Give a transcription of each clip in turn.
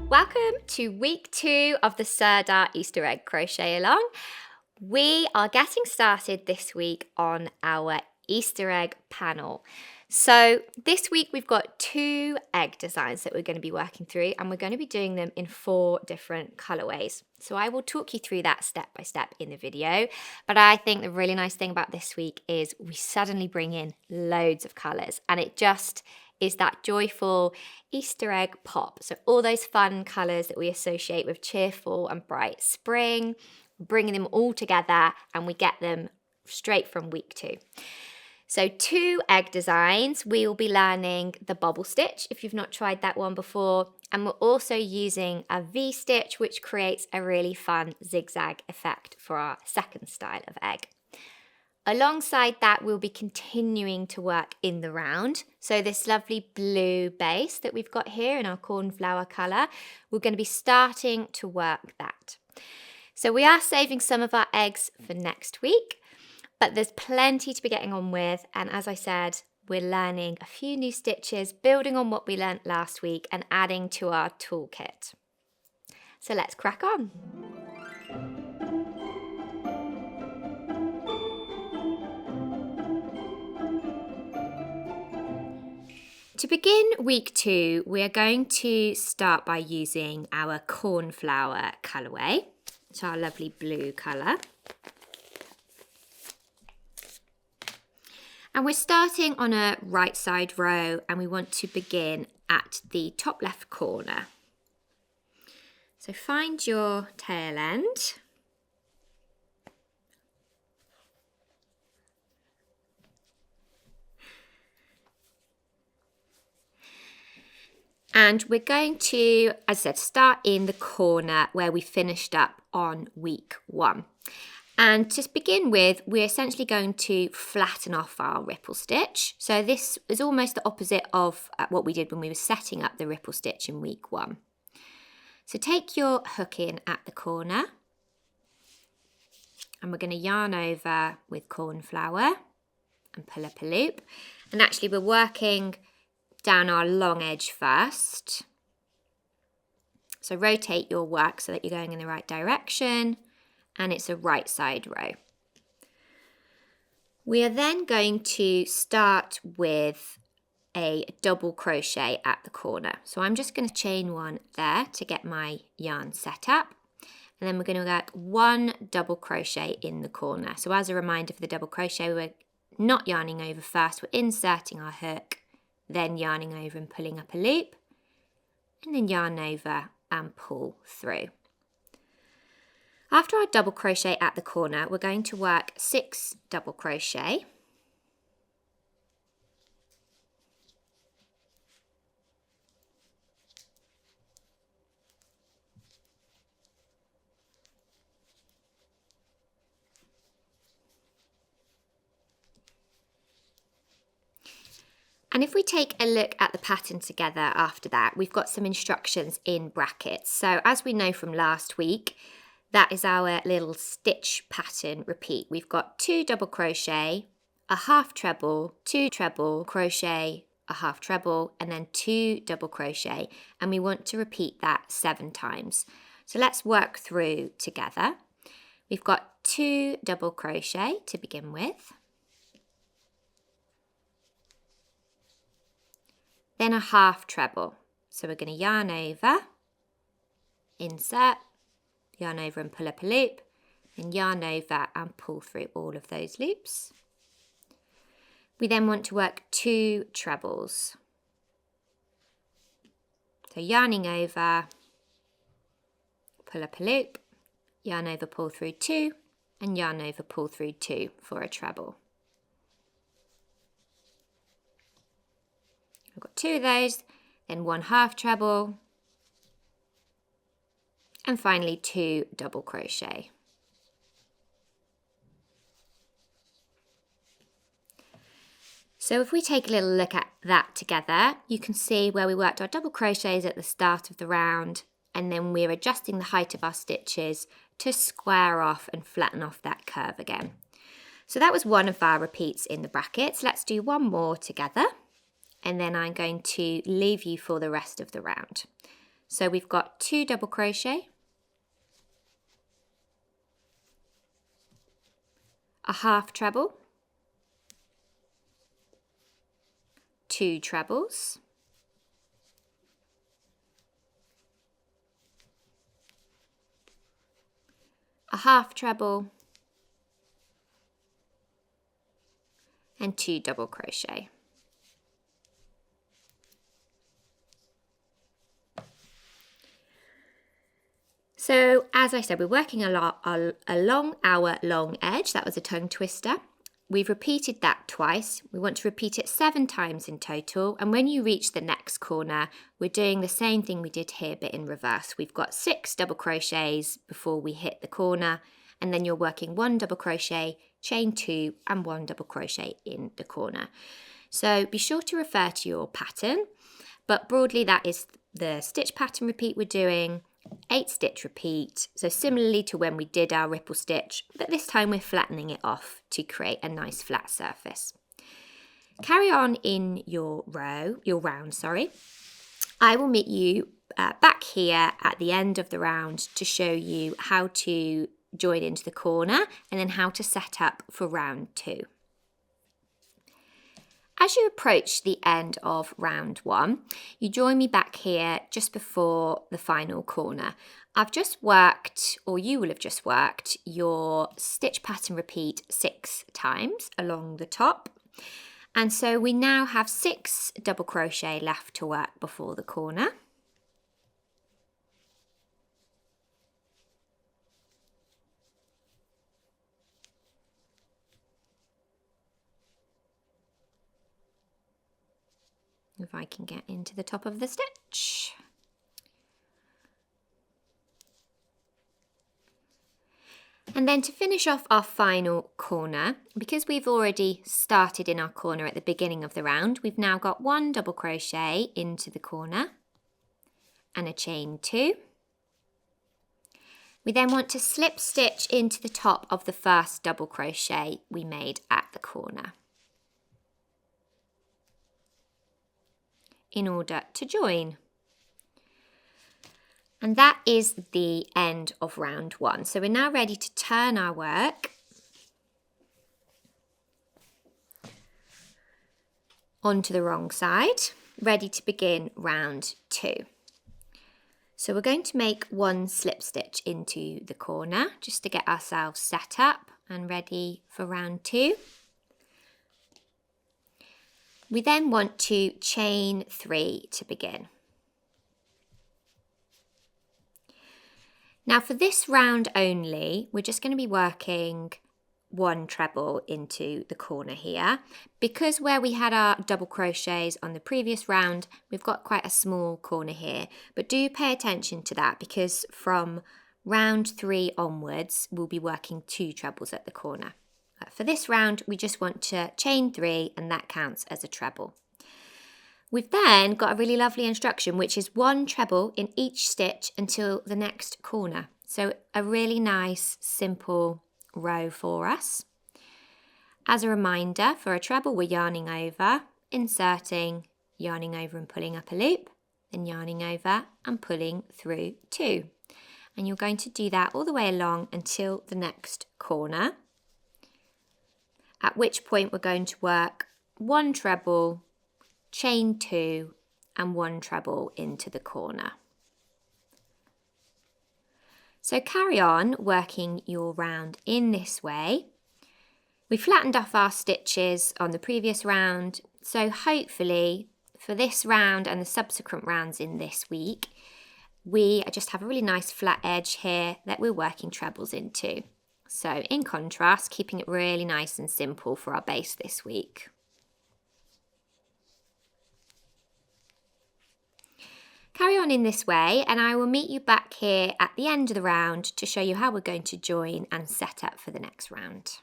Welcome to week 2 of the Sirdar Easter egg crochet along. We are getting started this week on our Easter egg panel. So this week we've got 2 egg designs that we're going to be working through, and we're going to be doing them in 4 different colorways. So I will talk you through that step by step in the video, but I think the really nice thing about this week is we suddenly bring in loads of colors, and it just is that joyful Easter egg pop. So all those fun colors that we associate with cheerful and bright spring, bringing them all together, and we get them straight from week 2. So 2 egg designs. We will be learning the bobble stitch if you've not tried that one before, and we're also using a V-stitch, which creates a really fun zigzag effect for our second style of egg. Alongside that, we'll be continuing to work in the round. So this lovely blue base that we've got here in our cornflower colour, we're going to be starting to work that. So we are saving some of our eggs for next week, but there's plenty to be getting on with. And as I said, we're learning a few new stitches, building on what we learnt last week and adding to our toolkit. So let's crack on. To begin week 2, we are going to start by using our cornflower colourway. It's our lovely blue colour. And we're starting on a right side row, and we want to begin at the top left corner. So find your tail end. And we're going to, as I said, start in the corner where we finished up on week 1. And to begin with, we're essentially going to flatten off our ripple stitch. So this is almost the opposite of what we did when we were setting up the ripple stitch in week 1. So take your hook in at the corner, and we're going to yarn over with cornflower and pull up a loop. And actually we're working down our long edge first. So rotate your work so that you're going in the right direction, and it's a right side row. We are then going to start with a double crochet at the corner. So I'm just going to chain 1 there to get my yarn set up, and then we're going to work 1 double crochet in the corner. So as a reminder for the double crochet, we're not yarning over first, we're inserting our hook, then yarning over and pulling up a loop, and then yarn over and pull through. After our double crochet at the corner, we're going to work 6 double crochet. And if we take a look at the pattern together after that, we've got some instructions in brackets. So as we know from last week, that is our little stitch pattern repeat. We've got 2 double crochet, a half treble, 2 treble crochet, a half treble, and then 2 double crochet. And we want to repeat that 7 times. So let's work through together. We've got 2 double crochet to begin with. Then a half treble. So we're going to yarn over, insert, yarn over and pull up a loop, and yarn over and pull through all of those loops. We then want to work 2 trebles. So yarning over, pull up a loop, yarn over, pull through 2, and yarn over, pull through 2 for a treble. I've got 2 of those, then 1 half treble, and finally 2 double crochet. So if we take a little look at that together, you can see where we worked our double crochets at the start of the round, and then we're adjusting the height of our stitches to square off and flatten off that curve again. So that was one of our repeats in the brackets. Let's do one more together, and then I'm going to leave you for the rest of the round. So we've got 2 double crochet, a half treble, 2 trebles, a half treble, and 2 double crochet. So as I said, we're working along our long edge. That was a tongue twister. We've repeated that twice. We want to repeat it 7 times in total. And when you reach the next corner, we're doing the same thing we did here, but in reverse. We've got 6 double crochets before we hit the corner. And then you're working 1 double crochet, chain 2, and 1 double crochet in the corner. So be sure to refer to your pattern. But broadly, that is the stitch pattern repeat we're doing. 8 stitch repeat, so similarly to when we did our ripple stitch, but this time we're flattening it off to create a nice flat surface. Carry on in your round. I will meet you back here at the end of the round to show you how to join into the corner and then how to set up for round 2. As you approach the end of round 1, you join me back here just before the final corner. I've just worked, or you will have just worked, your stitch pattern repeat 6 times along the top. And so we now have 6 double crochet left to work before the corner. If I can get into the top of the stitch. And then to finish off our final corner, because we've already started in our corner at the beginning of the round, we've now got 1 double crochet into the corner and a chain 2. We then want to slip stitch into the top of the first double crochet we made at the corner in order to join. And that is the end of round 1. So we're now ready to turn our work onto the wrong side, ready to begin round 2. So we're going to make 1 slip stitch into the corner just to get ourselves set up and ready for round 2. We then want to chain 3 to begin. Now for this round only, we're just going to be working 1 treble into the corner here. Because where we had our double crochets on the previous round, we've got quite a small corner here. But do pay attention to that, because from round 3 onwards, we'll be working 2 trebles at the corner. For this round, we just want to chain 3, and that counts as a treble. We've then got a really lovely instruction, which is 1 treble in each stitch until the next corner. So a really nice, simple row for us. As a reminder, for a treble, we're yarning over, inserting, yarning over and pulling up a loop, then yarning over and pulling through 2. And you're going to do that all the way along until the next corner, at which point we're going to work 1 treble, chain 2, and 1 treble into the corner. So carry on working your round in this way. We flattened off our stitches on the previous round, so hopefully for this round and the subsequent rounds in this week, we just have a really nice flat edge here that we're working trebles into. So in contrast, keeping it really nice and simple for our base this week. Carry on in this way, and I will meet you back here at the end of the round to show you how we're going to join and set up for the next round.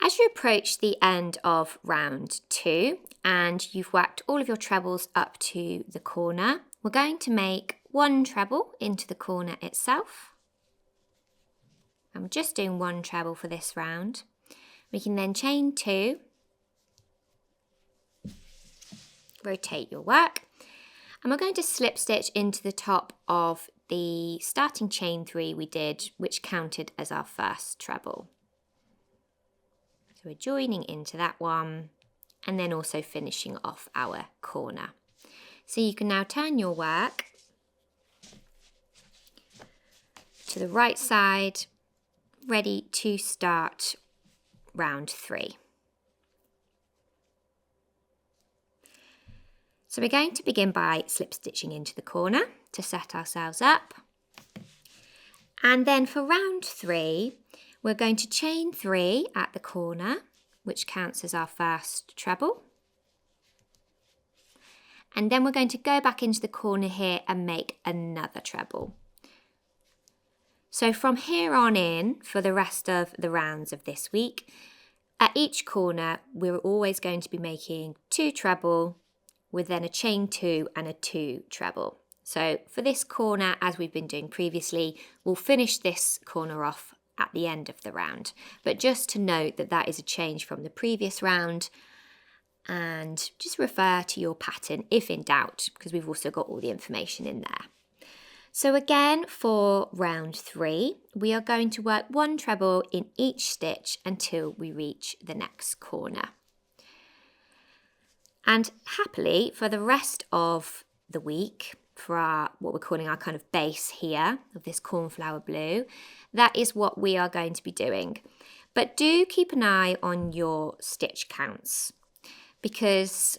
As you approach the end of round 2 and you've worked all of your trebles up to the corner, we're going to make 1 treble into the corner itself. I'm just doing 1 treble for this round. We can then chain 2, rotate your work, And we're going to slip stitch into the top of the starting chain 3 we did, which counted as our first treble. So we're joining into that one and then also finishing off our corner. So you can now turn your work to the right side, ready to start round 3. So we're going to begin by slip stitching into the corner to set ourselves up. And then for round 3, we're going to chain 3 at the corner, which counts as our first treble. And then we're going to go back into the corner here and make another treble. So from here on in, for the rest of the rounds of this week, at each corner, we're always going to be making 2 treble, with then a chain 2 and a 2 treble. So for this corner, as we've been doing previously, we'll finish this corner off at the end of the round. But just to note that that is a change from the previous round, and just refer to your pattern if in doubt, because we've also got all the information in there. So again, for round 3, we are going to work 1 treble in each stitch until we reach the next corner. And happily, for the rest of the week, for our, what we're calling our kind of base here of this cornflower blue, that is what we are going to be doing. But do keep an eye on your stitch counts, because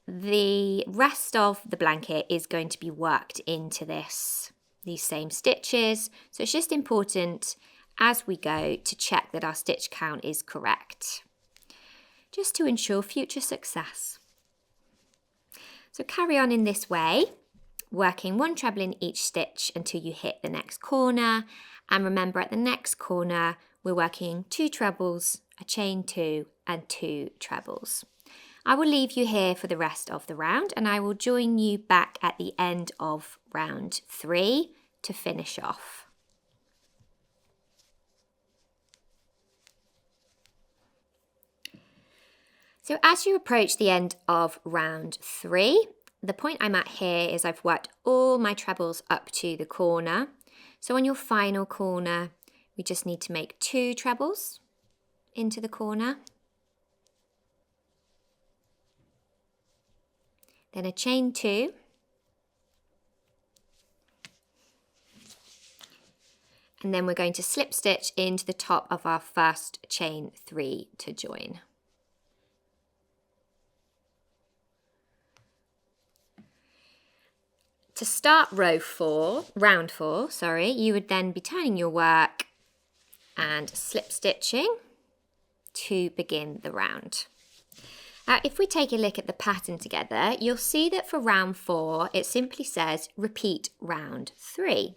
the rest of the blanket is going to be worked into these same stitches. So it's just important as we go to check that our stitch count is correct, just to ensure future success. So carry on in this way, working 1 treble in each stitch until you hit the next corner. And remember, at the next corner, we're working 2 trebles, a chain 2 and 2 trebles. I will leave you here for the rest of the round, and I will join you back at the end of round 3 to finish off. So as you approach the end of round 3, the point I'm at here is I've worked all my trebles up to the corner. So on your final corner, we just need to make 2 trebles into the corner. Then a chain 2. And then we're going to slip stitch into the top of our first chain 3 to join. To start round 4, you would then be turning your work and slip stitching to begin the round. Now, if we take a look at the pattern together, you'll see that for round 4, it simply says repeat round 3.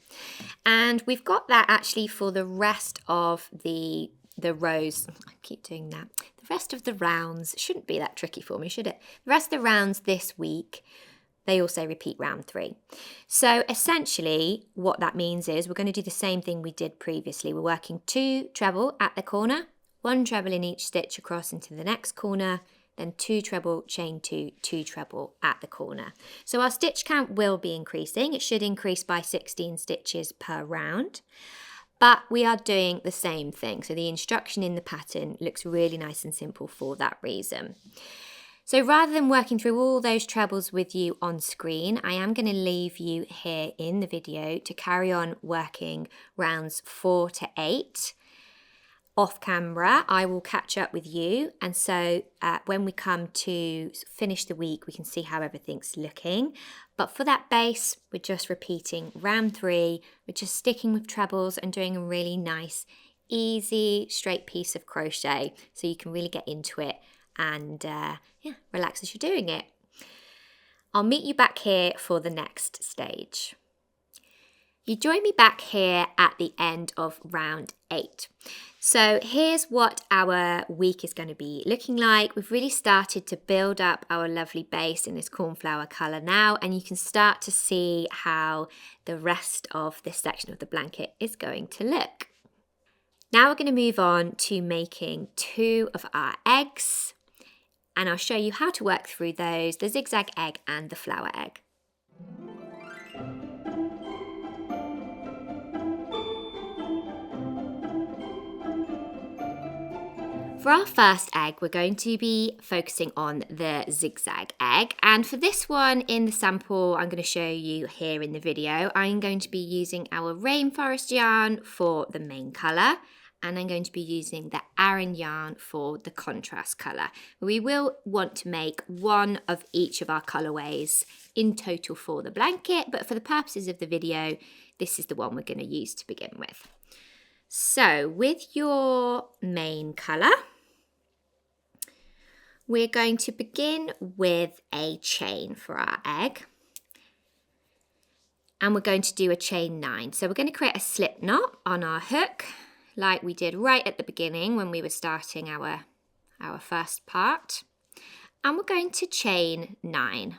And we've got that actually for the rest of the rows. I keep doing that. The rest of the rounds shouldn't be that tricky for me, should it? The rest of the rounds this week, they also repeat round 3. So essentially what that means is we're going to do the same thing we did previously. We're working 2 treble at the corner, 1 treble in each stitch across into the next corner, then 2 treble, chain 2, 2 treble at the corner. So our stitch count will be increasing. It should increase by 16 stitches per round, but we are doing the same thing. So the instruction in the pattern looks really nice and simple for that reason. So rather than working through all those trebles with you on screen, I am going to leave you here in the video to carry on working rounds 4 to 8. Off camera, I will catch up with you, and so when we come to finish the week, we can see how everything's looking. But for that base, we're just repeating round 3, we're just sticking with trebles and doing a really nice, easy, straight piece of crochet, so you can really get into it and relax as you're doing it. I'll meet you back here for the next stage. You join me back here at the end of round 8. So here's what our week is going to be looking like. We've really started to build up our lovely base in this cornflower colour now, and you can start to see how the rest of this section of the blanket is going to look. Now we're going to move on to making 2 of our eggs, and I'll show you how to work through those, the zigzag egg and the flower egg. For our first egg, we're going to be focusing on the zigzag egg. And for this one in the sample I'm going to show you here in the video, I'm going to be using our rainforest yarn for the main colour. And I'm going to be using the Aran yarn for the contrast colour. We will want to make one of each of our colourways in total for the blanket, but for the purposes of the video, this is the one we're going to use to begin with. So with your main colour, we're going to begin with a chain for our egg. And we're going to do a chain 9. So we're going to create a slip knot on our hook, like we did right at the beginning when we were starting our first part. And we're going to chain 9.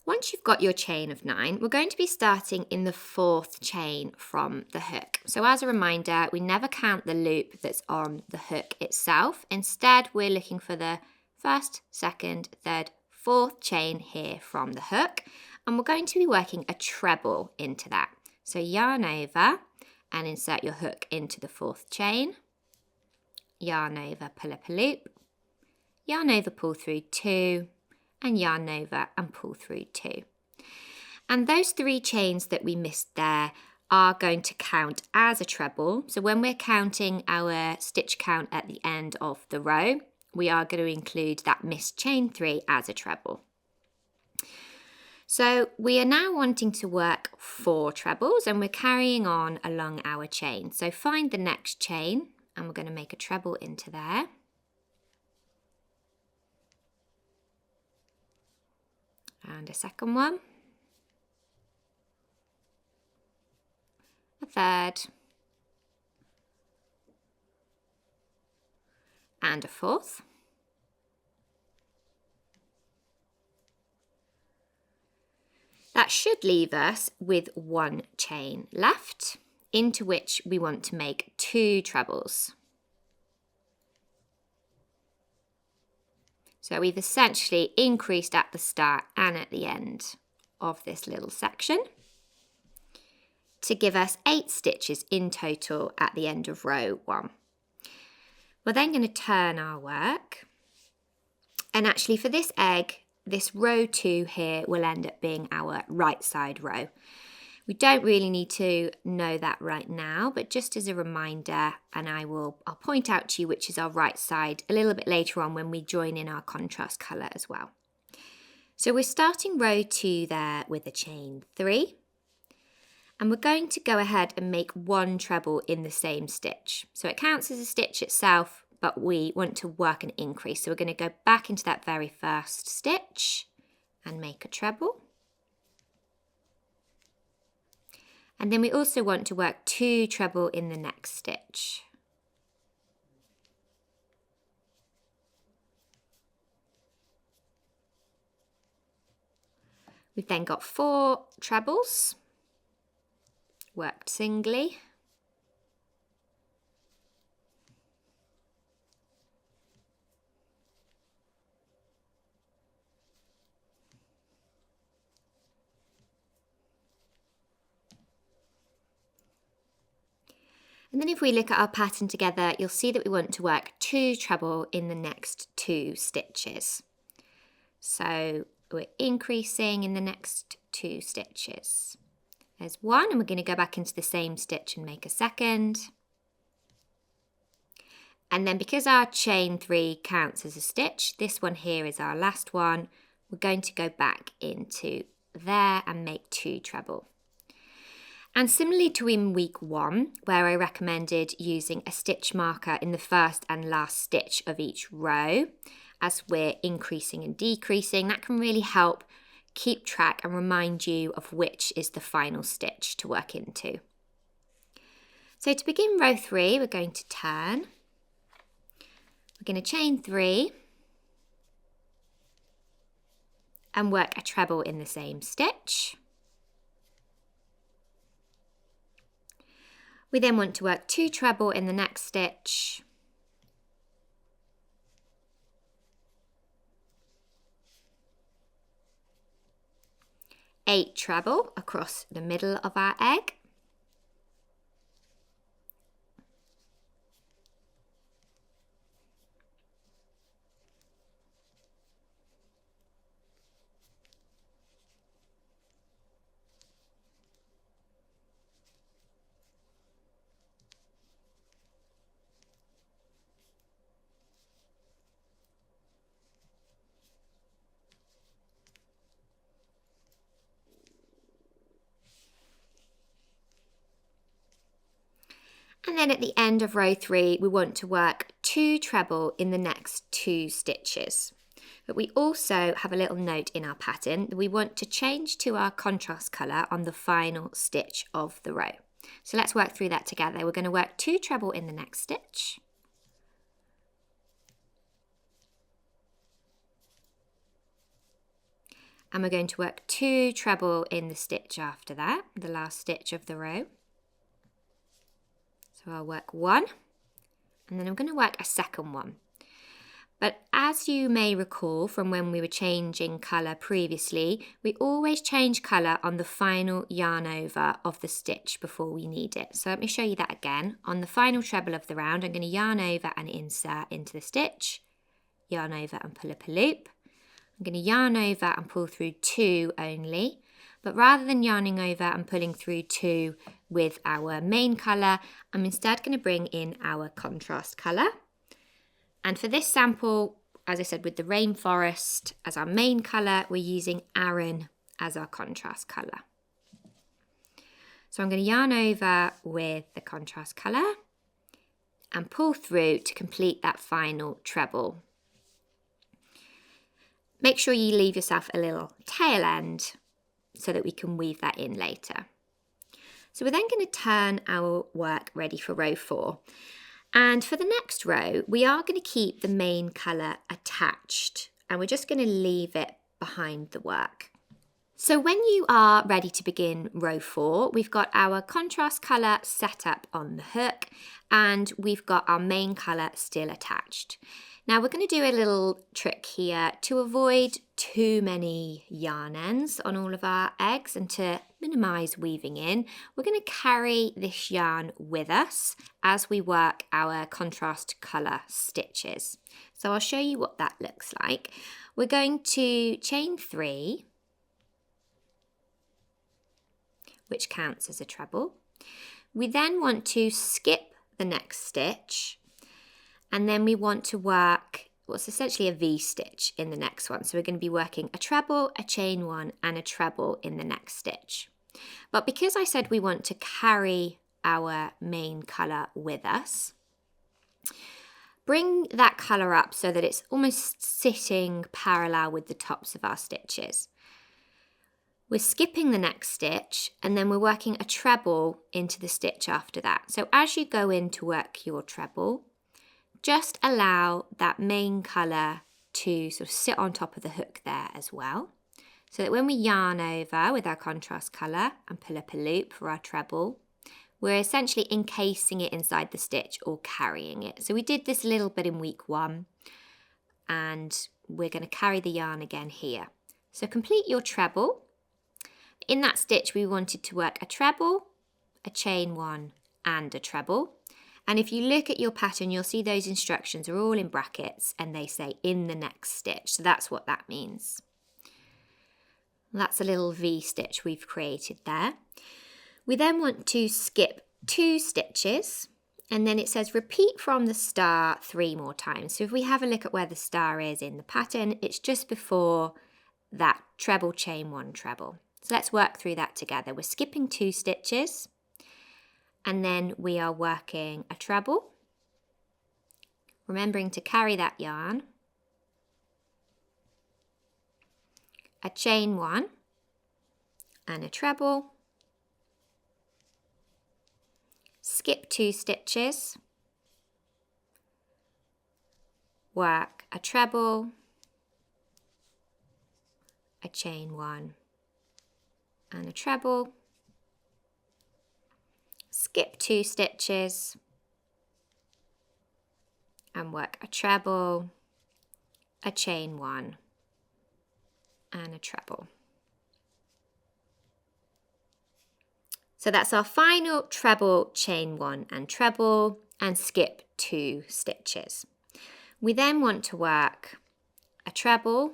Once you've got your chain of 9, we're going to be starting in the 4th chain from the hook. So as a reminder, we never count the loop that's on the hook itself. Instead, we're looking for the 1st, 2nd, 3rd, 4th chain here from the hook. And we're going to be working a treble into that. So yarn over and insert your hook into the 4th chain. Yarn over, pull up a loop. Yarn over, pull through 2. And yarn over and pull through 2. And those 3 chains that we missed there are going to count as a treble. So when we're counting our stitch count at the end of the row, we are going to include that missed chain 3 as a treble. So we are now wanting to work 4 trebles and we're carrying on along our chain. So find the next chain and we're going to make a treble into there. And a second one, a third, and a 4th. That should leave us with 1 chain left, into which we want to make 2 trebles. So we've essentially increased at the start and at the end of this little section to give us 8 stitches in total at the end of row 1. We're then going to turn our work, and actually for this egg, this row 2 here will end up being our right side row. We don't really need to know that right now, but just as a reminder, and I'll point out to you which is our right side a little bit later on when we join in our contrast colour as well. So we're starting row 2 there with a chain 3, and we're going to go ahead and make 1 treble in the same stitch. So it counts as a stitch itself, but we want to work an increase. So we're going to go back into that very first stitch and make a treble. And then we also want to work 2 treble in the next stitch. We've then got 4 trebles, worked singly. And then if we look at our pattern together, you'll see that we want to work 2 treble in the next 2 stitches. So we're increasing in the next 2 stitches. There's 1, and we're going to go back into the same stitch and make a second. And then because our chain 3 counts as a stitch, this one here is our last one. We're going to go back into there and make 2 treble. And similarly to in week 1, where I recommended using a stitch marker in the first and last stitch of each row, as we're increasing and decreasing, that can really help keep track and remind you of which is the final stitch to work into. So to begin row 3, we're going to turn. We're going to chain 3 and work a treble in the same stitch. We then want to work 2 treble in the next stitch, eight treble across the middle of our egg, and then at the end of row 3 we want to work 2 treble in the next 2 stitches. But we also have a little note in our pattern that we want to change to our contrast colour on the final stitch of the row. So let's work through that together. We're going to work 2 treble in the next stitch, and we're going to work 2 treble in the stitch after that, the last stitch of the row. So I'll work 1, and then I'm going to work a second one. But as you may recall from when we were changing colour previously, we always change colour on the final yarn over of the stitch before we need it. So let me show you that again. On the final treble of the round, I'm going to yarn over and insert into the stitch, yarn over and pull up a loop. I'm going to yarn over and pull through 2 only, but rather than yarning over and pulling through 2 with our main colour, I'm instead going to bring in our contrast colour. And for this sample, as I said, with the rainforest as our main colour, we're using Aran as our contrast colour. So I'm going to yarn over with the contrast colour and pull through to complete that final treble. Make sure you leave yourself a little tail end so that we can weave that in later. So we're then going to turn our work ready for row 4. And for the next row, we are going to keep the main colour attached, and we're just going to leave it behind the work. So when you are ready to begin row 4, we've got our contrast colour set up on the hook, and we've got our main colour still attached. Now we're going to do a little trick here to avoid too many yarn ends on all of our eggs and to minimise weaving in. We're going to carry this yarn with us as we work our contrast colour stitches. So I'll show you what that looks like. We're going to chain 3, which counts as a treble. We then want to skip the next stitch, and then we want to work what's essentially a V stitch in the next one. So we're going to be working a treble, a chain 1 and a treble in the next stitch. But because I said we want to carry our main colour with us, bring that colour up so that it's almost sitting parallel with the tops of our stitches. We're skipping the next stitch and then we're working a treble into the stitch after that. So as you go in to work your treble, just allow that main colour to sort of sit on top of the hook there as well, so that when we yarn over with our contrast colour and pull up a loop for our treble, we're essentially encasing it inside the stitch or carrying it. So we did this a little bit in week 1, and we're going to carry the yarn again here. So complete your treble. In that stitch we wanted to work a treble, a chain 1 and a treble. And if you look at your pattern, you'll see those instructions are all in brackets and they say in the next stitch. So that's what that means. That's a little V stitch we've created there. We then want to skip 2 stitches, and then it says repeat from the star 3 more times. So if we have a look at where the star is in the pattern, it's just before that treble, chain 1, treble. So let's work through that together. We're skipping 2 stitches. And then we are working a treble, remembering to carry that yarn, a chain 1 and a treble, skip 2 stitches, work a treble, a chain 1 and a treble, skip 2 stitches and work a treble, a chain 1 and a treble. So that's our final treble, chain 1 and treble, and skip 2 stitches. We then want to work a treble,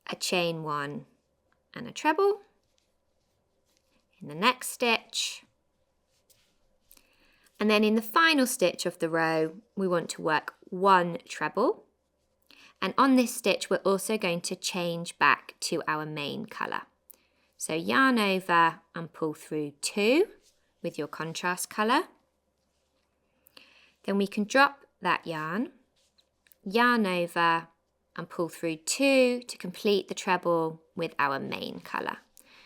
a chain 1 and a treble in the next stitch, and then in the final stitch of the row we want to work 1 treble, and on this stitch we're also going to change back to our main colour. So yarn over and pull through 2 with your contrast colour. Then we can drop that yarn over and pull through 2 to complete the treble with our main colour.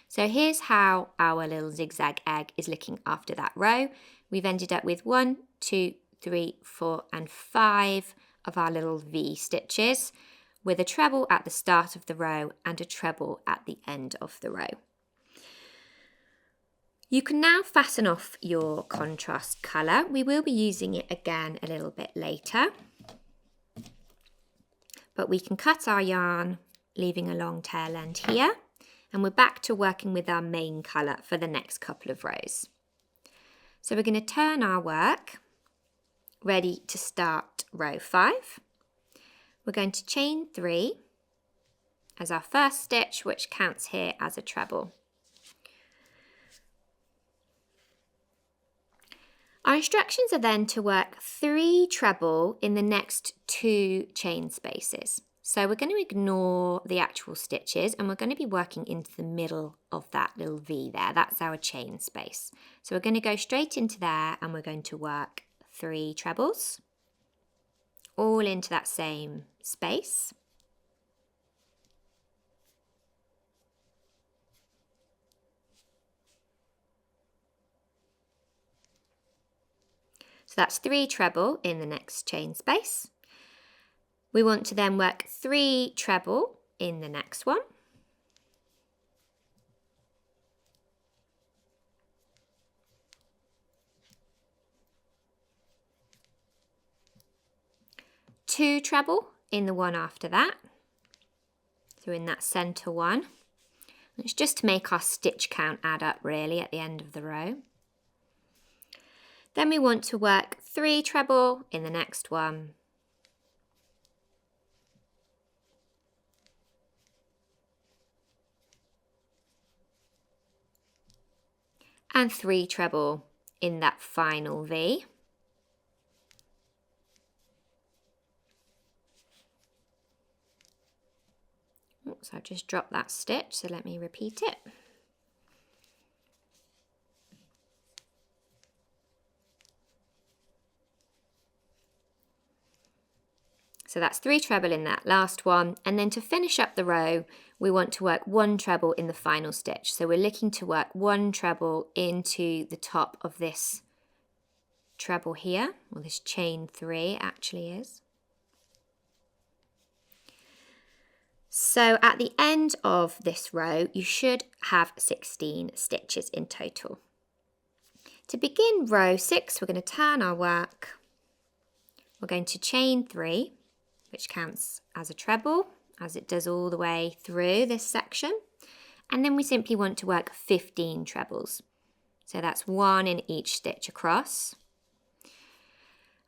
So here's how our little zigzag egg is looking after that row. We've ended up with 1, 2, 3, 4 and 5 of our little V stitches, with a treble at the start of the row and a treble at the end of the row. You can now fasten off your contrast colour. We will be using it again a little bit later, but we can cut our yarn, leaving a long tail end here, and we're back to working with our main colour for the next couple of rows. So we're going to turn our work, ready to start row 5. We're going to chain 3 as our first stitch, which counts here as a treble. Our instructions are then to work 3 treble in the next 2 chain spaces. So we're going to ignore the actual stitches and we're going to be working into the middle of that little V there. That's our chain space. So we're going to go straight into there and we're going to work 3 trebles, all into that same space. So that's 3 treble in the next chain space. We want to then work 3 treble in the next one. Two treble in the one after that. So in that centre one. It's just to make our stitch count add up really at the end of the row. Then we want to work 3 treble in the next one. And 3 treble in that final V. Oops, I've just dropped that stitch, so let me repeat it. So that's 3 treble in that last one, and then to finish up the row we want to work 1 treble in the final stitch. So we're looking to work 1 treble into the top of this treble here, or this chain 3 actually is. So at the end of this row you should have 16 stitches in total. To begin row 6 we're going to turn our work. We're going to chain 3, which counts as a treble, as it does all the way through this section. And then we simply want to work 15 trebles. So that's 1 in each stitch across.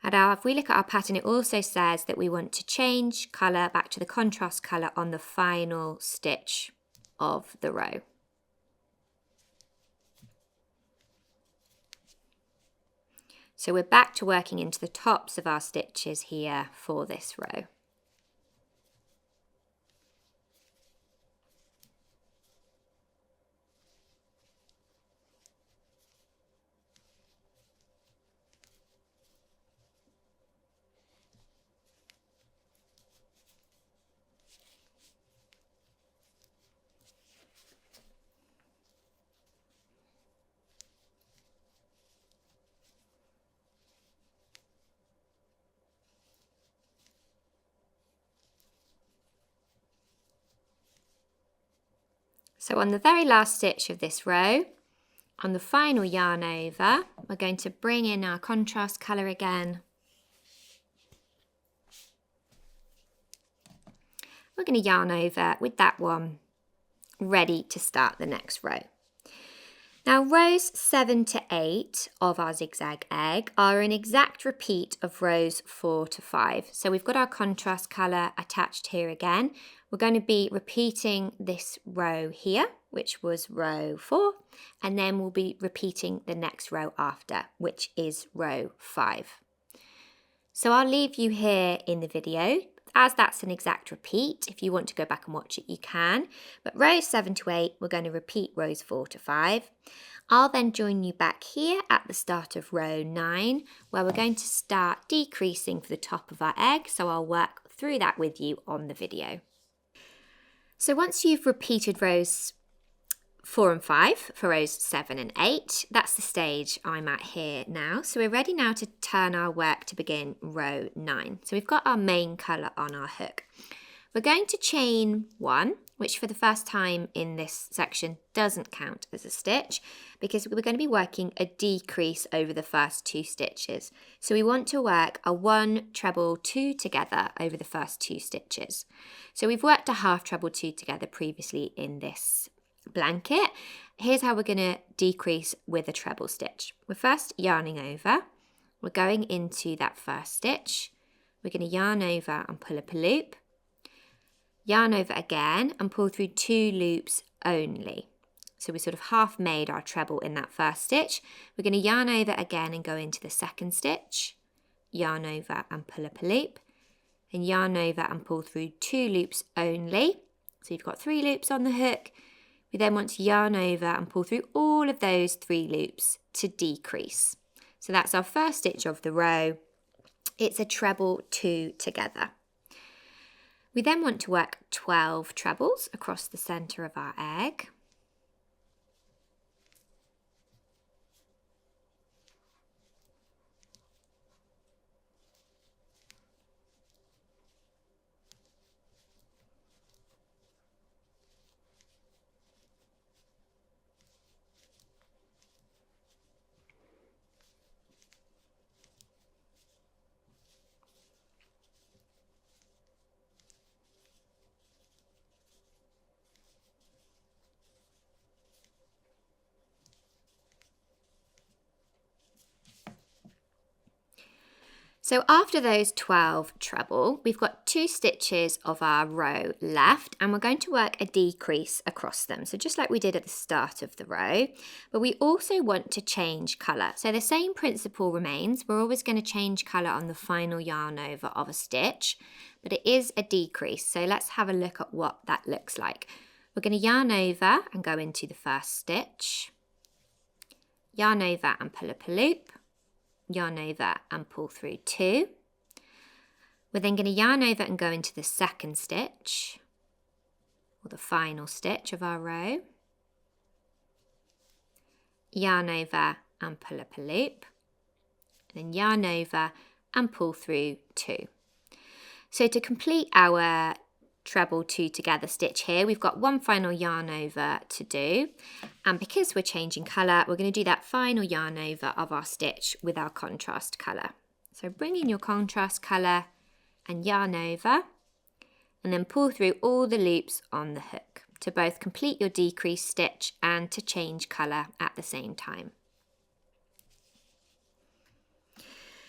And if we look at our pattern, it also says that we want to change colour back to the contrast colour on the final stitch of the row. So we're back to working into the tops of our stitches here for this row. So on the very last stitch of this row, on the final yarn over, we're going to bring in our contrast colour again. We're going to yarn over with that one, ready to start the next row. Now rows 7 to 8 of our zigzag egg are an exact repeat of rows 4 to 5. So we've got our contrast colour attached here again. We're going to be repeating this row here, which was row 4, and then we'll be repeating the next row after, which is row 5. So I'll leave you here in the video, as that's an exact repeat. If you want to go back and watch it, you can. But rows 7 to 8, we're going to repeat rows 4 to 5. I'll then join you back here at the start of row 9, where we're going to start decreasing for the top of our egg. So I'll work through that with you on the video. So once you've repeated rows 4 and 5 for rows 7 and 8, that's the stage I'm at here now. So we're ready now to turn our work to begin row 9. So we've got our main colour on our hook. We're going to chain 1, which for the first time in this section doesn't count as a stitch because we're going to be working a decrease over the first 2 stitches. So we want to work a 1 treble 2 together over the first 2 stitches. So we've worked a half treble 2 together previously in this blanket. Here's how we're going to decrease with a treble stitch. We're first yarning over. We're going into that first stitch. We're going to yarn over and pull up a loop. Yarn over again and pull through 2 loops only. So we sort of half made our treble in that first stitch. We're going to yarn over again and go into the second stitch. Yarn over and pull up a loop. And yarn over and pull through 2 loops only. So you've got 3 loops on the hook. We then want to yarn over and pull through all of those 3 loops to decrease. So that's our first stitch of the row. It's a treble 2 together. We then want to work 12 trebles across the centre of our egg. So after those 12 treble, we've got 2 stitches of our row left and we're going to work a decrease across them. So just like we did at the start of the row, but we also want to change colour. So the same principle remains. We're always going to change colour on the final yarn over of a stitch, but it is a decrease. So let's have a look at what that looks like. We're going to yarn over and go into the first stitch, yarn over and pull up a loop, yarn over and pull through 2. We're then going to yarn over and go into the second stitch, or the final stitch of our row, yarn over and pull up a loop, and then yarn over and pull through 2. So to complete our treble 2 together stitch here, we've got one final yarn over to do, and because we're changing colour, we're going to do that final yarn over of our stitch with our contrast colour. So bring in your contrast colour and yarn over, and then pull through all the loops on the hook to both complete your decrease stitch and to change colour at the same time.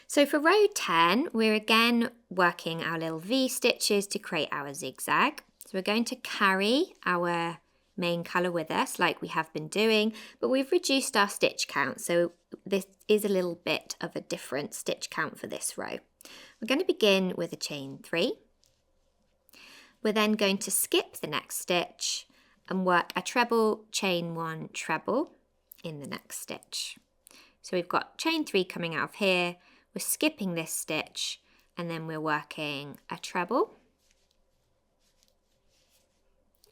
So for row 10, we're again working our little V stitches to create our zigzag. So we're going to carry our main colour with us like we have been doing, but we've reduced our stitch count. So this is a little bit of a different stitch count for this row. We're going to begin with a chain 3. We're then going to skip the next stitch and work a treble, chain 1, treble in the next stitch. So we've got chain 3 coming out of here. We're skipping this stitch and then we're working a treble,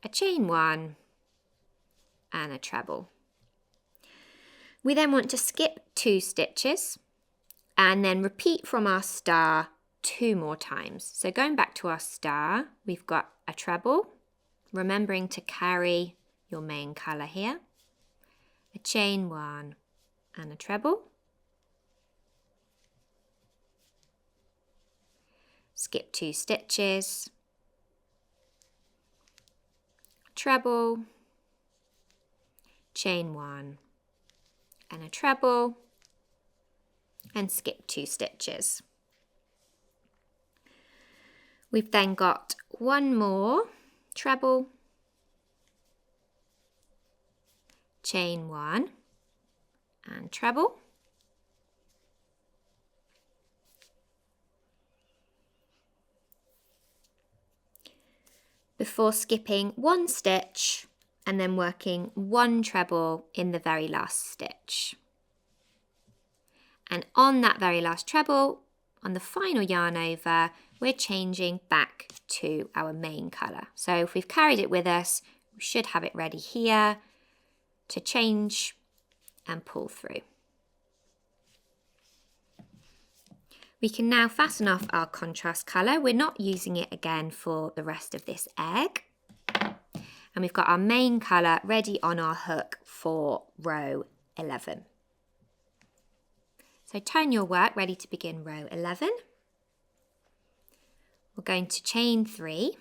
a chain 1 and a treble. We then want to skip 2 stitches and then repeat from our star 2 more times. So going back to our star, we've got a treble, remembering to carry your main colour here, a chain 1 and a treble, skip 2 stitches, treble, chain 1 and a treble, and skip 2 stitches. We've then got one more treble, chain 1 and treble, before skipping 1 stitch and then working 1 treble in the very last stitch. And on that very last treble, on the final yarn over, we're changing back to our main colour. So if we've carried it with us, we should have it ready here to change and pull through. We can now fasten off our contrast colour. We're not using it again for the rest of this egg. And we've got our main colour ready on our hook for row 11. So turn your work, ready to begin row 11. We're going to chain 3.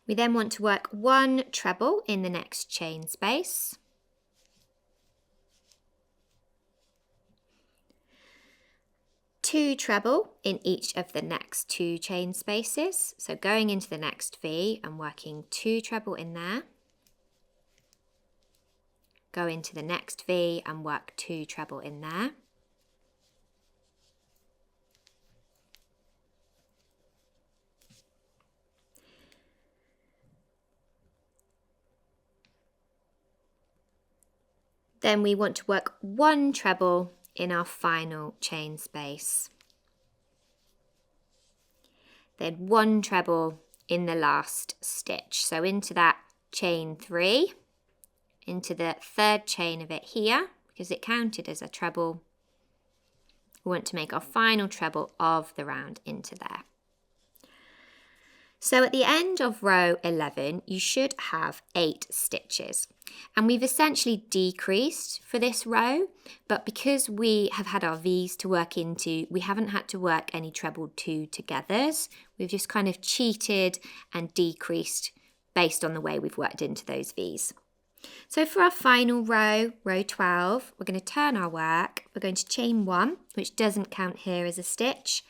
We then want to work 1 treble in the next chain space. Two treble in each of the next 2 chain spaces. So going into the next V and working 2 treble in there. Go into the next V and work 2 treble in there. Then we want to work 1 treble in our final chain space. Then 1 treble in the last stitch. So into that chain 3, into the 3rd chain of it here, because it counted as a treble. We want to make our final treble of the round into there. So at the end of row 11, you should have 8 stitches. And we've essentially decreased for this row, but because we have had our V's to work into, we haven't had to work any treble 2 togethers. We've just kind of cheated and decreased based on the way we've worked into those V's. So for our final row, row 12, we're going to turn our work. We're going to chain 1, which doesn't count here as a stitch.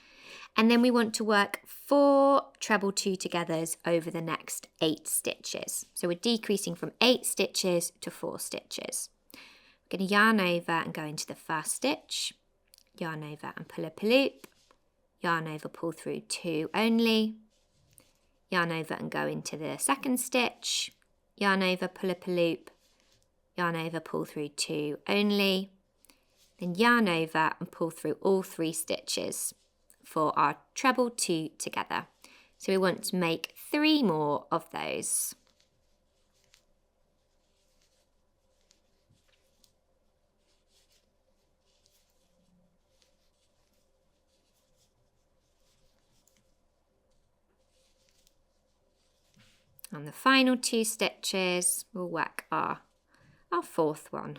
And then we want to work 4 treble 2 togethers over the next 8 stitches. So we're decreasing from 8 stitches to 4 stitches. We're going to yarn over and go into the first stitch, yarn over and pull up a loop, yarn over, pull through 2 only, yarn over and go into the second stitch, yarn over, pull up a loop, yarn over, pull through 2 only, then yarn over and pull through all 3 stitches for our treble 2 together. So we want to make 3 more of those. On the final 2 stitches, we'll work our 4th one.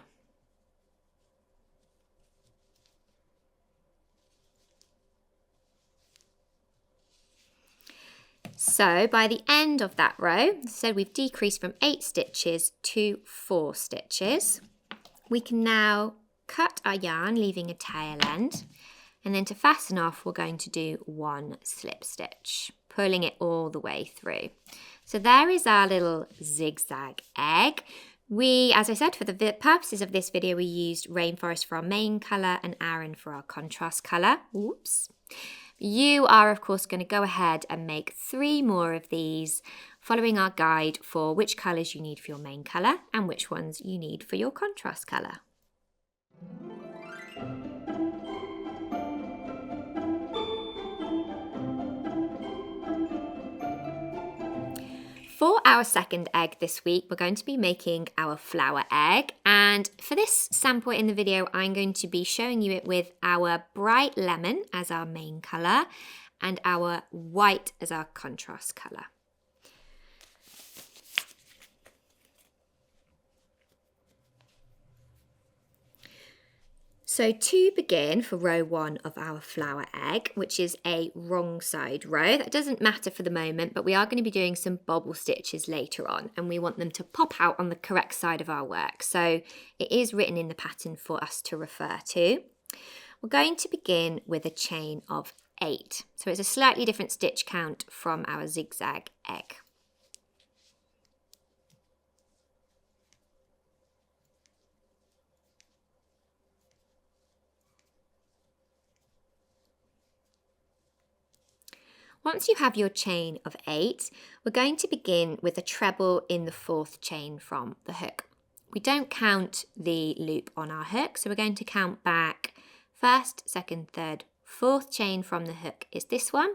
So by the end of that row, so we've decreased from 8 stitches to 4 stitches. We can now cut our yarn, leaving a tail end. And then to fasten off, we're going to do 1 slip stitch, pulling it all the way through. So there is our little zigzag egg. We, as I said, for the purposes of this video, we used Rainforest for our main colour and Aran for our contrast colour. Oops. You are, of course, going to go ahead and make 3 more of these, following our guide for which colours you need for your main colour and which ones you need for your contrast colour. For our second egg this week, we're going to be making our flower egg. And for this sample in the video, I'm going to be showing you it with our bright lemon as our main colour and our white as our contrast colour. So to begin for row 1 of our flower egg, which is a wrong side row, that doesn't matter for the moment, but we are going to be doing some bobble stitches later on and we want them to pop out on the correct side of our work. So it is written in the pattern for us to refer to. We're going to begin with a chain of 8. So it's a slightly different stitch count from our zigzag egg. Once you have your chain of 8, we're going to begin with a treble in the 4th chain from the hook. We don't count the loop on our hook, so we're going to count back 1st, 2nd, 3rd, 4th chain from the hook is this one,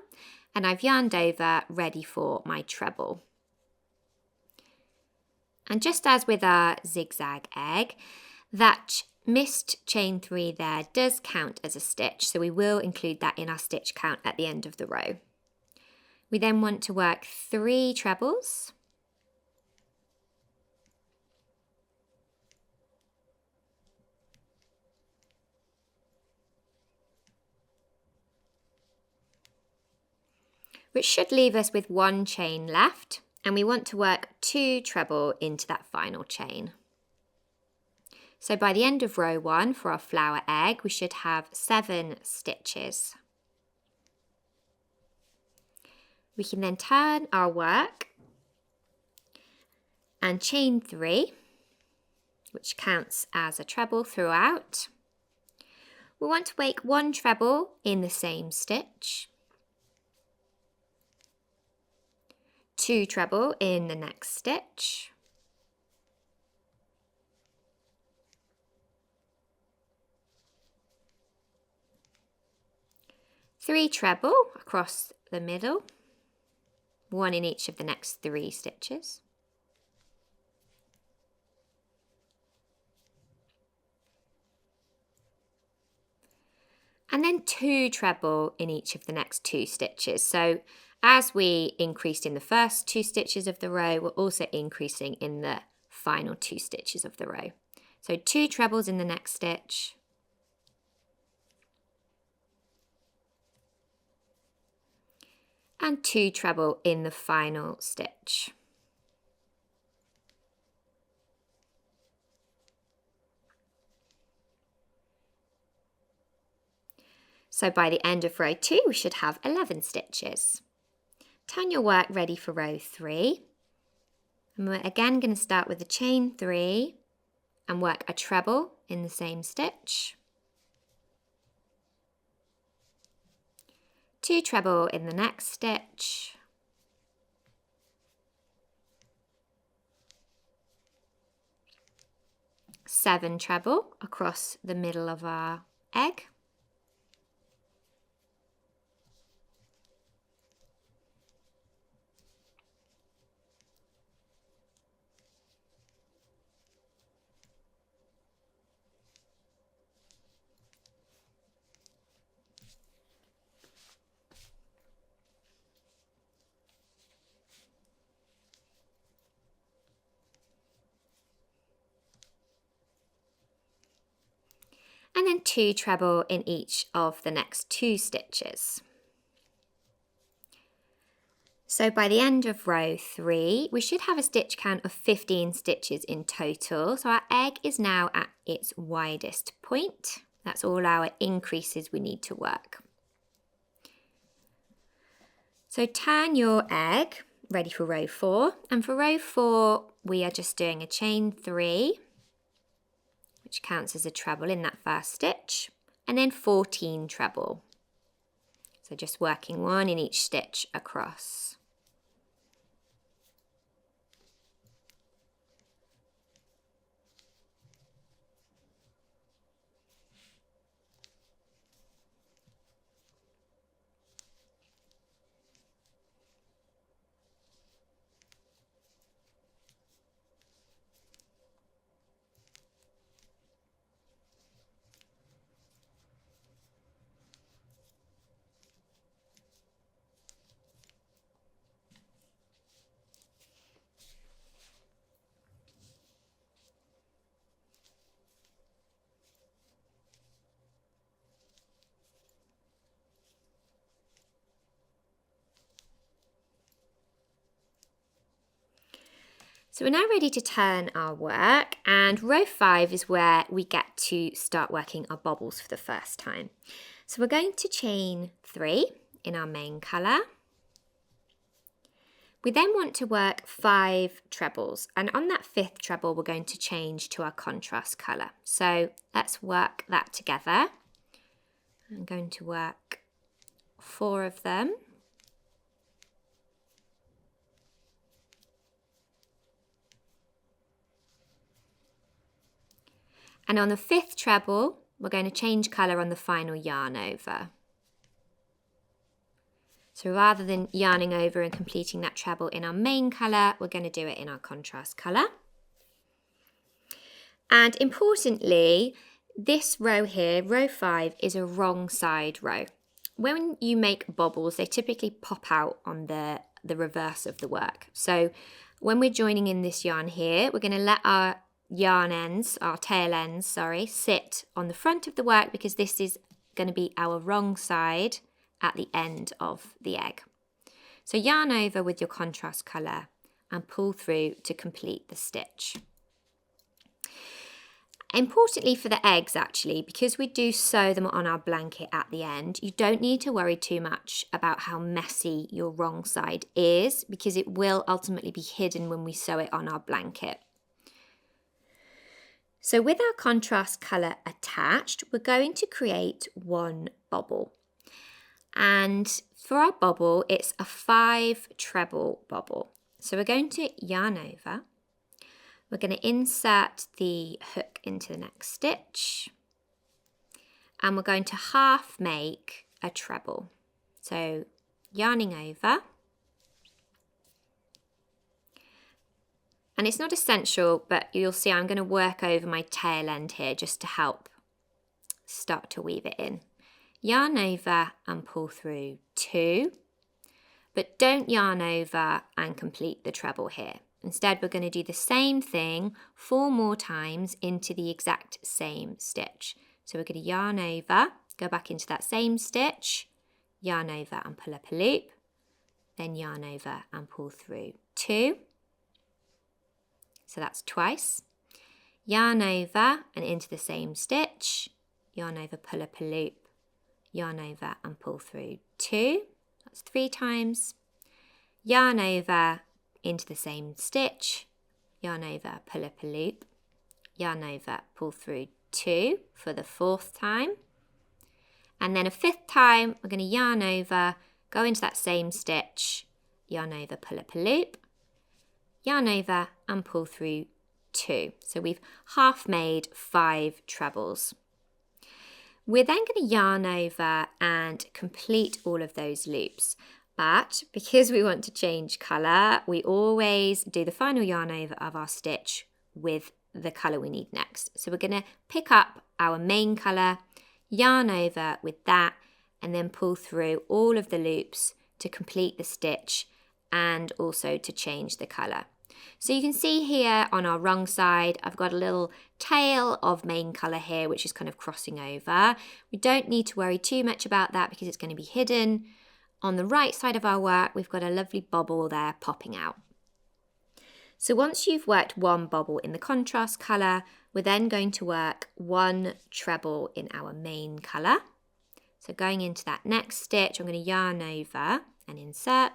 and I've yarned over ready for my treble. And just as with our zigzag egg, that missed chain 3 there does count as a stitch, so we will include that in our stitch count at the end of the row. We then want to work 3 trebles, which should leave us with 1 chain left, and we want to work 2 treble into that final chain. So by the end of row 1 for our flower egg, we should have 7 stitches. We can then turn our work and chain 3, which counts as a treble throughout. We want to make 1 treble in the same stitch, 2 treble in the next stitch, three treble across the middle, 1 in each of the next 3 stitches. And then 2 treble in each of the next 2 stitches. So as we increased in the first 2 stitches of the row, we're also increasing in the final 2 stitches of the row. So 2 trebles in the next stitch, and 2 treble in the final stitch. So by the end of row 2, we should have 11 stitches. Turn your work ready for row 3. And we're again going to start with a chain 3 and work a treble in the same stitch. 2 treble in the next stitch, seven treble across the middle of our egg, and then 2 treble in each of the next 2 stitches. So by the end of row 3, we should have a stitch count of 15 stitches in total. So our egg is now at its widest point. That's all our increases we need to work. So turn your egg ready for row 4. And for row 4, we are just doing a chain 3, which counts as a treble in that first stitch, and then 14 treble. So just working 1 in each stitch across. So we're now ready to turn our work, and row 5 is where we get to start working our bobbles for the first time. So we're going to chain 3 in our main colour. We then want to work 5 trebles, and on that 5th treble we're going to change to our contrast colour. So let's work that together. I'm going to work 4 of them. And on the 5th treble, we're going to change colour on the final yarn over. So rather than yarning over and completing that treble in our main colour, we're going to do it in our contrast colour. And importantly, this row here, row 5, is a wrong side row. When you make bobbles, they typically pop out on the reverse of the work. So when we're joining in this yarn here, we're going to let our yarn ends, our tail ends, sit on the front of the work, because this is going to be our wrong side at the end of the egg. So yarn over with your contrast colour and pull through to complete the stitch. Importantly for the eggs, actually, because we do sew them on our blanket at the end, you don't need to worry too much about how messy your wrong side is, because it will ultimately be hidden when we sew it on our blanket. So with our contrast colour attached, we're going to create one bobble. And for our bobble, it's a 5 treble bobble. So we're going to yarn over. We're going to insert the hook into the next stitch. And we're going to half make a treble. So yarning over. And it's not essential, but you'll see I'm going to work over my tail end here just to help start to weave it in. Yarn over and pull through 2, but don't yarn over and complete the treble here. Instead, we're going to do the same thing 4 more times into the exact same stitch. So we're going to yarn over, go back into that same stitch, yarn over and pull up a loop, then yarn over and pull through 2. So that's twice. Yarn over and into the same stitch, yarn over, pull up a loop, yarn over and pull through 2. That's 3 times. Yarn over into the same stitch, yarn over, pull up a loop, yarn over, pull through 2 for the 4th time. And then a 5th time, we're going to yarn over, go into that same stitch, yarn over, pull up a loop, yarn over and pull through 2. So we've half made 5 trebles. We're then going to yarn over and complete all of those loops. But because we want to change colour, we always do the final yarn over of our stitch with the colour we need next. So we're going to pick up our main colour, yarn over with that, and then pull through all of the loops to complete the stitch and also to change the colour. So you can see here on our wrong side, I've got a little tail of main colour here, which is kind of crossing over. We don't need to worry too much about that because it's going to be hidden. On the right side of our work, we've got a lovely bobble there popping out. So once you've worked one bobble in the contrast colour, we're then going to work one treble in our main colour. So going into that next stitch, I'm going to yarn over and insert,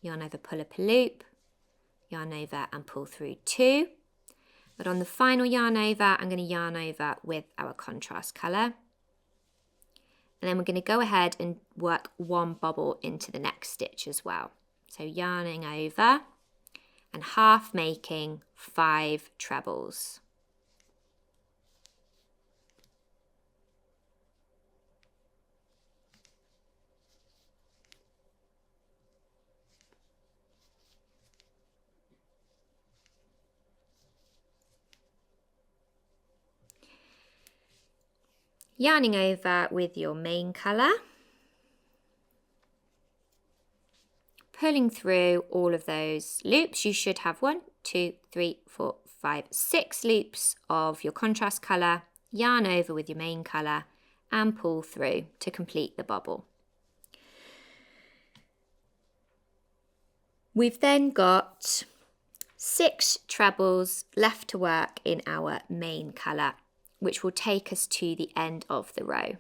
yarn over, pull up a loop, yarn over and pull through 2. But on the final yarn over, I'm going to yarn over with our contrast colour. And then we're going to go ahead and work one bobble into the next stitch as well. So yarning over and half making 5 trebles. Yarning over with your main colour, pulling through all of those loops. You should have 1, 2, 3, 4, 5, 6 loops of your contrast colour, yarn over with your main colour and pull through to complete the bobble. We've then got 6 trebles left to work in our main colour, which will take us to the end of the row.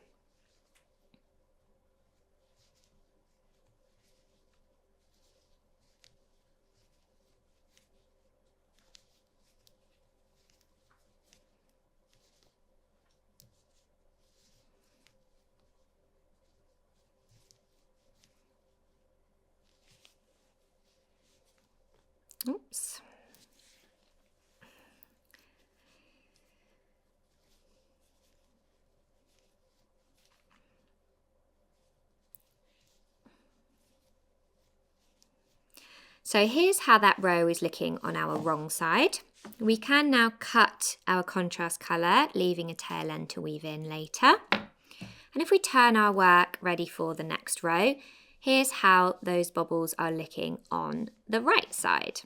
Oops. So here's how that row is looking on our wrong side. We can now cut our contrast colour, leaving a tail end to weave in later. And if we turn our work ready for the next row, here's how those bubbles are looking on the right side.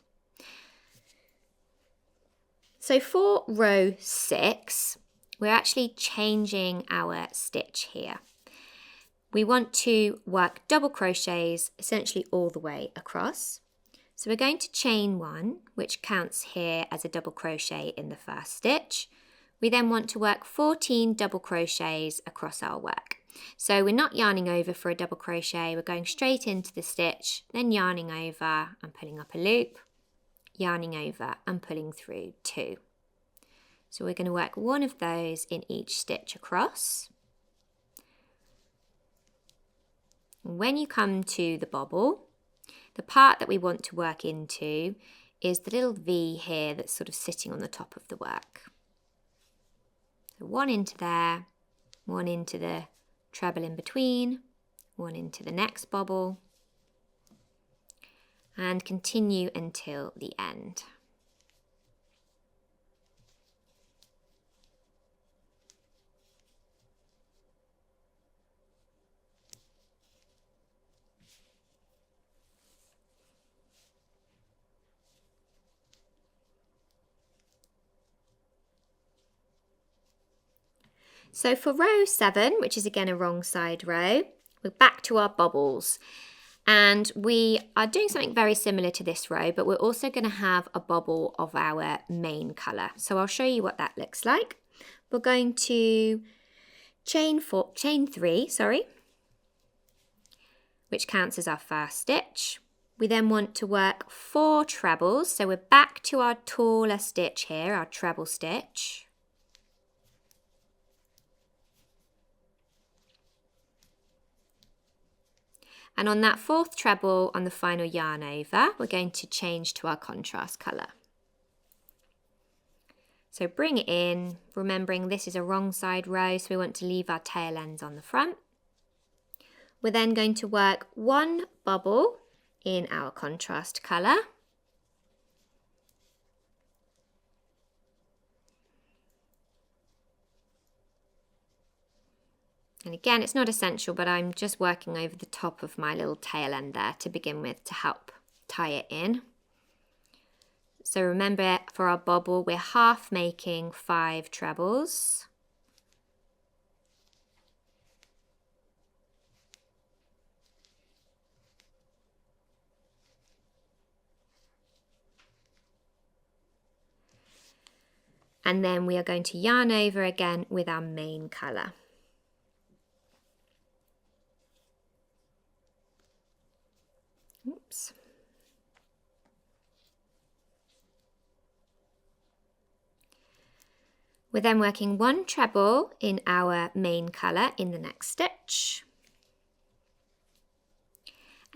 So for row 6, we're actually changing our stitch here. We want to work double crochets essentially all the way across. So we're going to chain 1, which counts here as a double crochet in the first stitch. We then want to work 14 double crochets across our work. So we're not yarning over for a double crochet, we're going straight into the stitch, then yarning over and pulling up a loop, yarning over and pulling through 2. So we're going to work one of those in each stitch across. When you come to the bobble, the part that we want to work into is the little V here that's sort of sitting on the top of the work. So one into there, one into the treble in between, one into the next bobble, and continue until the end. So for row 7, which is again a wrong side row, we're back to our bobbles. And we are doing something very similar to this row, but we're also going to have a bobble of our main colour. So I'll show you what that looks like. We're going to chain 3, which counts as our first stitch. We then want to work 4 trebles. So we're back to our taller stitch here, our treble stitch. And on that 4th treble on the final yarn over, we're going to change to our contrast colour. So bring it in, remembering this is a wrong side row, so we want to leave our tail ends on the front. We're then going to work 1 bubble in our contrast colour. And again, it's not essential, but I'm just working over the top of my little tail end there to begin with to help tie it in. So remember, for our bobble, we're half making 5 trebles. And then we are going to yarn over again with our main colour. Oops. We're then working 1 treble in our main colour in the next stitch.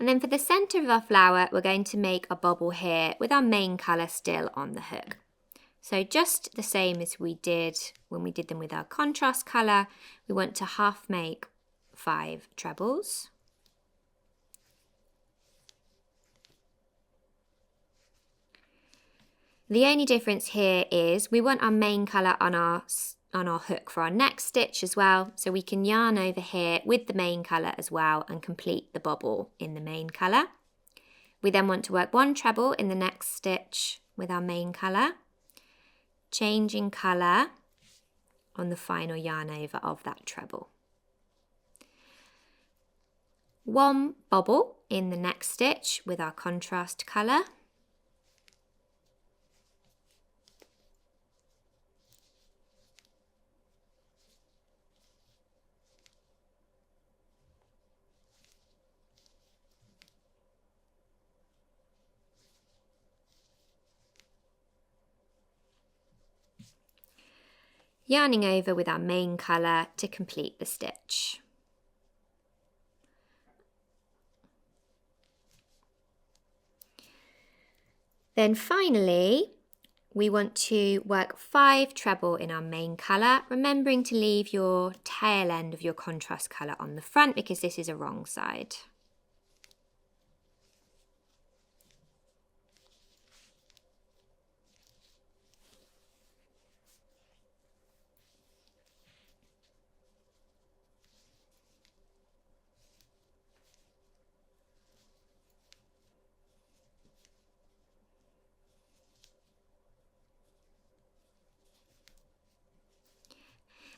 And then for the centre of our flower, we're going to make a bobble here with our main colour still on the hook. So just the same as we did when we did them with our contrast colour, we want to half make 5 trebles. The only difference here is we want our main colour on our hook for our next stitch as well, so we can yarn over here with the main colour as well and complete the bobble in the main colour. We then want to work 1 treble in the next stitch with our main colour, changing colour on the final yarn over of that treble. 1 bobble in the next stitch with our contrast colour. yarning over with our main colour to complete the stitch. Then finally, we want to work 5 treble in our main colour, remembering to leave your tail end of your contrast colour on the front because this is a wrong side.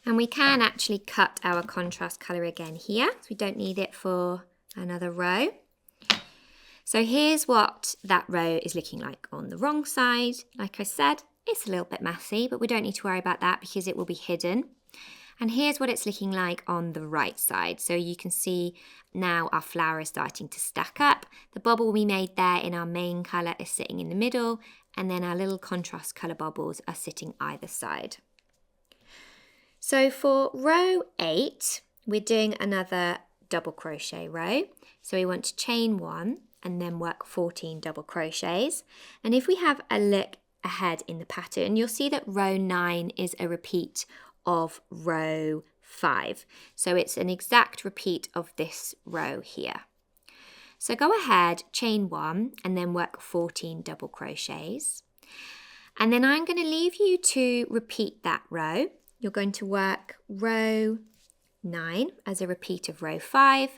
And we can actually cut our contrast colour again here, so we don't need it for another row. So here's what that row is looking like on the wrong side. Like I said, it's a little bit messy, but we don't need to worry about that because it will be hidden. And here's what it's looking like on the right side. So you can see now our flower is starting to stack up. The bubble we made there in our main colour is sitting in the middle, and then our little contrast colour bubbles are sitting either side. So for row 8, we're doing another double crochet row. So we want to chain 1 and then work 14 double crochets. And if we have a look ahead in the pattern, you'll see that row 9 is a repeat of row 5. So it's an exact repeat of this row here. So go ahead, chain 1 and then work 14 double crochets. And then I'm going to leave you to repeat that row. You're going to work row 9 as a repeat of row 5.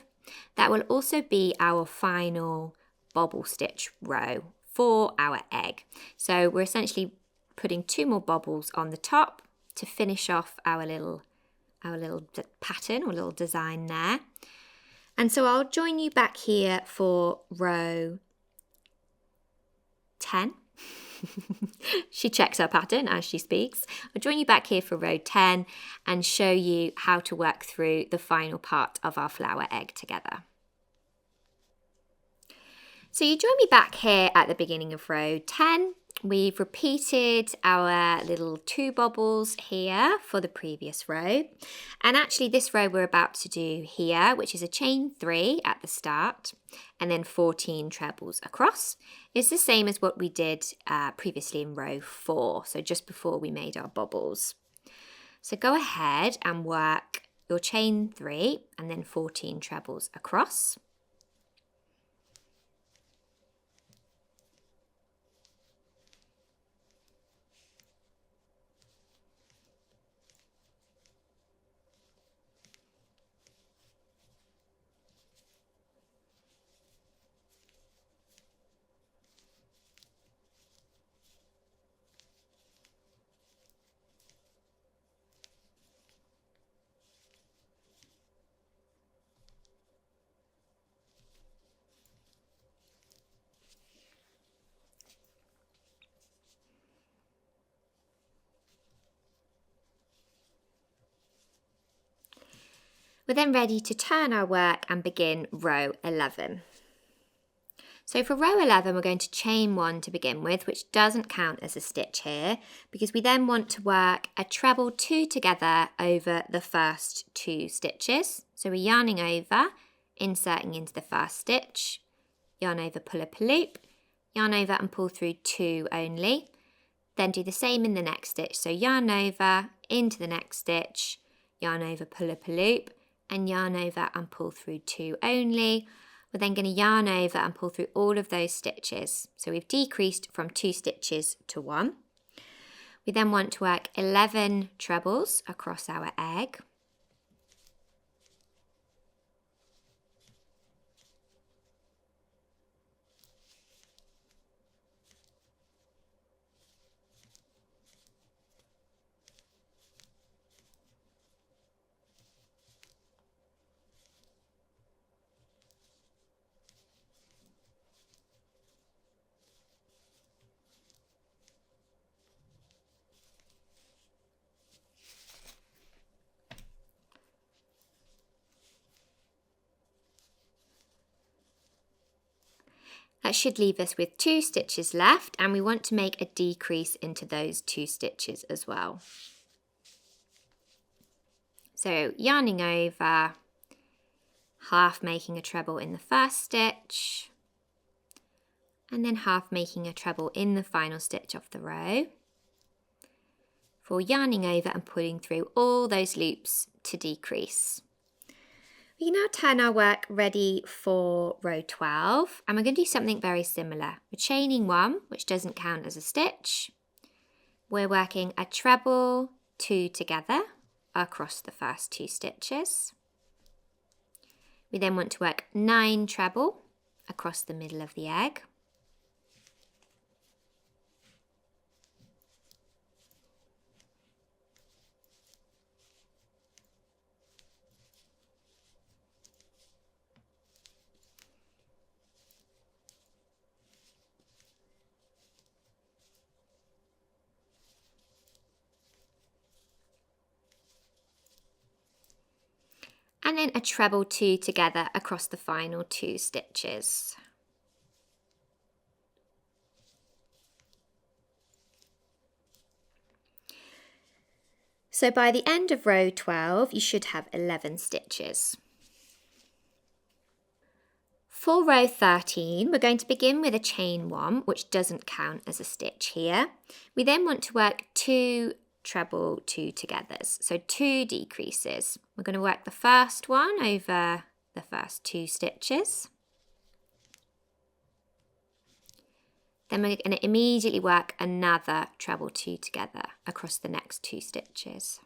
That will also be our final bobble stitch row for our egg. So we're essentially putting 2 more bobbles on the top to finish off our little pattern or little design there. And so I'll join you back here for row 10. She checks her pattern as she speaks. I'll join you back here for row 10 and show you how to work through the final part of our flower egg together. So you join me back here at the beginning of row 10. We've repeated our little 2 bobbles here for the previous row. And actually this row we're about to do here, which is a chain 3 at the start and then 14 trebles across, is the same as what we did previously in row 4, so just before we made our bobbles. So go ahead and work your chain 3 and then 14 trebles across. We're then ready to turn our work and begin row 11. So for row 11, we're going to chain 1 to begin with, which doesn't count as a stitch here, because we then want to work a treble 2 together over the first 2 stitches. So we're yarning over, inserting into the first stitch, yarn over, pull up a loop, yarn over and pull through 2 only. Then do the same in the next stitch. So yarn over, into the next stitch, yarn over, pull up a loop, and yarn over and pull through 2 only. We're then going to yarn over and pull through all of those stitches. So we've decreased from 2 stitches to 1. We then want to work 11 trebles across our egg. That should leave us with 2 stitches left, and we want to make a decrease into those 2 stitches as well. So yarning over, half making a treble in the first stitch, and then half making a treble in the final stitch of the row, for yarning over and pulling through all those loops to decrease. We can now turn our work ready for row 12, and we're going to do something very similar. We're chaining one, which doesn't count as a stitch. We're working a treble, 2 together across the first 2 stitches. We then want to work 9 treble across the middle of the egg. And then a treble 2 together across the final 2 stitches. So by the end of row 12, you should have 11 stitches. For row 13, we're going to begin with a chain 1, which doesn't count as a stitch here. We then want to work 2 treble 2 togethers, so 2 decreases. We're going to work the first one over the first 2 stitches. Then we're going to immediately work another treble 2 together across the next 2 stitches.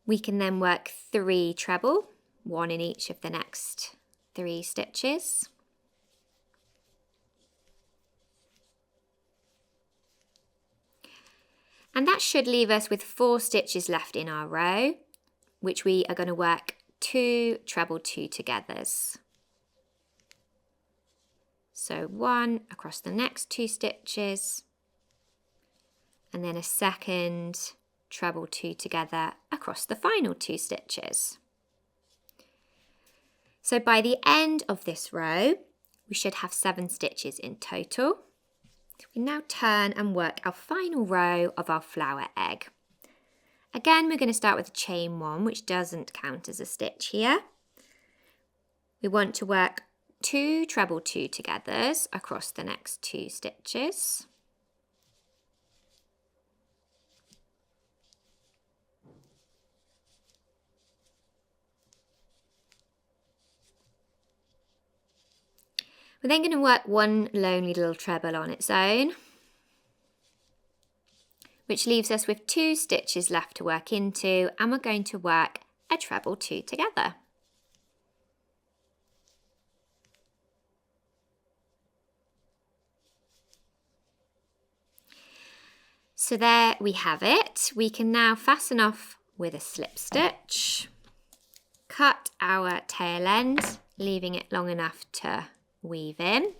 We can then work 3 treble, 1 in each of the next 3 stitches. And that should leave us with 4 stitches left in our row, which we are going to work 2 treble 2 togethers. So 1 across the next 2 stitches, and then a second treble 2 together across the final 2 stitches. So by the end of this row, we should have 7 stitches in total. We now turn and work our final row of our flower egg. Again, we're going to start with a chain 1, which doesn't count as a stitch here. We want to work 2 treble 2 togethers across the next 2 stitches. We're then going to work 1 lonely little treble on its own, which leaves us with 2 stitches left to work into, and we're going to work a treble 2 together. So there we have it. We can now fasten off with a slip stitch, cut our tail end, leaving it long enough to weave in,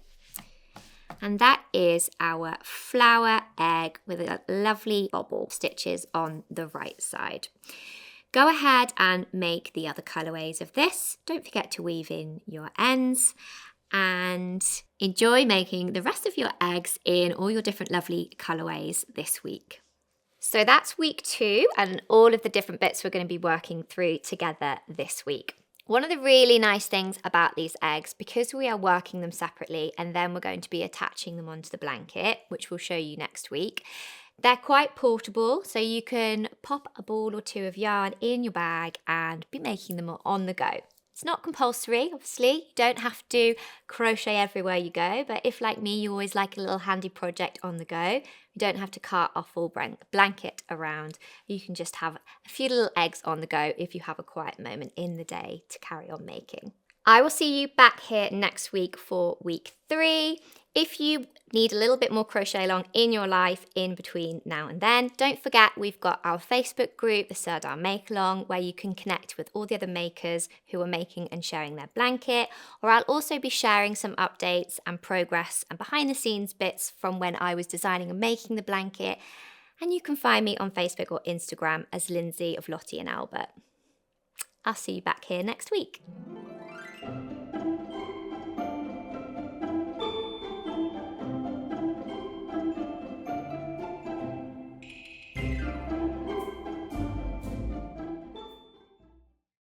and that is our flower egg with a lovely bobble stitches on the right side. Go ahead and make the other colourways of this. Don't forget to weave in your ends and enjoy making the rest of your eggs in all your different lovely colourways this week. So that's week 2 and all of the different bits we're going to be working through together this week. One of the really nice things about these eggs, because we are working them separately and then we're going to be attaching them onto the blanket, which we'll show you next week, they're quite portable, so you can pop a ball or 2 of yarn in your bag and be making them on the go. It's not compulsory, obviously. You don't have to crochet everywhere you go, but if, like me, you always like a little handy project on the go, you don't have to cart a full blanket around. You can just have a few little eggs on the go if you have a quiet moment in the day to carry on making. I will see you back here next week for week 3. If you need a little bit more crochet along in your life in between now and then, don't forget we've got our Facebook group, the Sirdar Make Along, where you can connect with all the other makers who are making and sharing their blanket. Or I'll also be sharing some updates and progress and behind the scenes bits from when I was designing and making the blanket. And you can find me on Facebook or Instagram as Lindsey of Lottie and Albert. I'll see you back here next week.